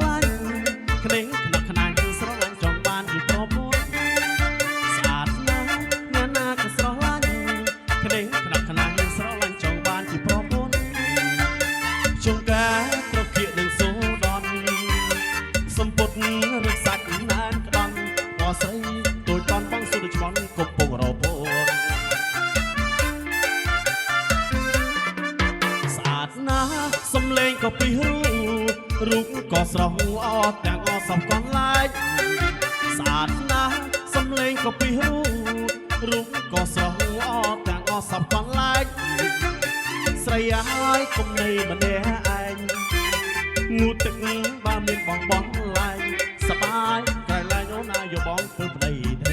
ឡាញ់ក្លេងខ្នក់ខ្នាញ់ស្រឡាញ់ចង់បានជាប្រពន្ធស្អាតណាស់អ្នកណាក៏ស្រឡាញ់ក្លេងខ្នក់ខ្នាញ់ស្រឡាញ់ចង់បានជាប្រពន្ធជុំការត្រកៀកនឹងសូដនសំពុតរឹកសាច់ណានក្តន់អស្រីទូចតន់បងសុទ្ធឆ្មន់កំពុងរពោស្អាតណាស់សំលេងក៏ពីរូបក៏ស្រស់ល្អទាំងអស់សពកនឡាយស្អាតណាស់សំលេងក៏ពីរូបក៏ស្រស់ល្អទាំងអស់សពកនឡាយស្រីហើយកុំនៃម្នាក់ឯងងូតទឹកបើមានបងឡាយសបាយក្រៃឡាយអូនណាយកបងធ្វើប្តីទេ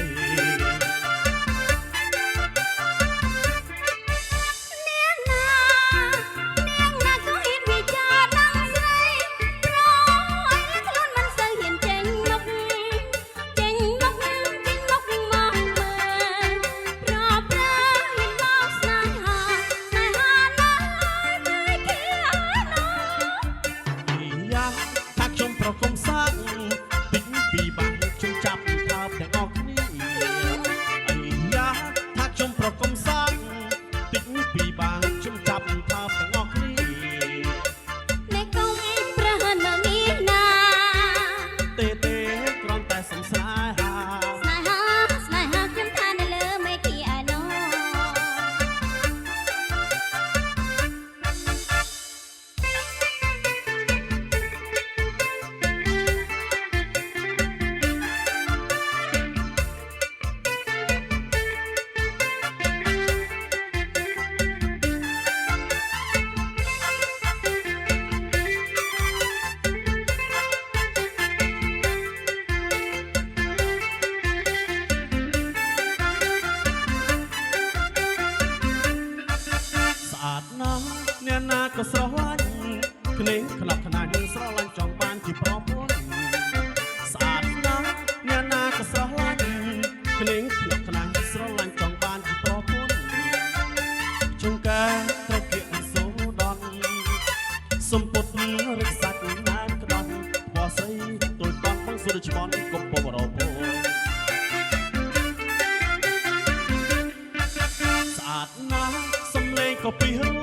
កុំសាក់ពីពីបាំងខ្ញុំចាប់ថើបទាំងអស់គ្នាអីយ៉ាថាខ្ញុំប្រកុំសាក់ពីពីបាំងខ្ញុំចាប់ថើបទាំងអស់គ្នាអ្នកកុំប្រហែលនេះណាទេគ្រាន់តែសង្ស័យស្នេហាខ្ញុំថានៅលើមេគីអាណូអ្នកណាក៏ស្រឡាញ់ក្លេងខ្នក់ខ្នាញ់ស្រឡាញ់ចង់បានជាប្រពន្ធស្អាតណាស់អ្នកណាក៏ស្រឡាញ់ក្លេងខ្នក់ខ្នាញ់ស្រឡាញ់ចង់បានជាប្រពន្ធជុំការត្រកៀកសូដនសំពុតរឹកសាច់ណានក្តន់បោះស្រីទូចតន់បងសុទ្ធឆ្មន់កំពុងរពោស្អាតណាស់សំលេងក៏ពី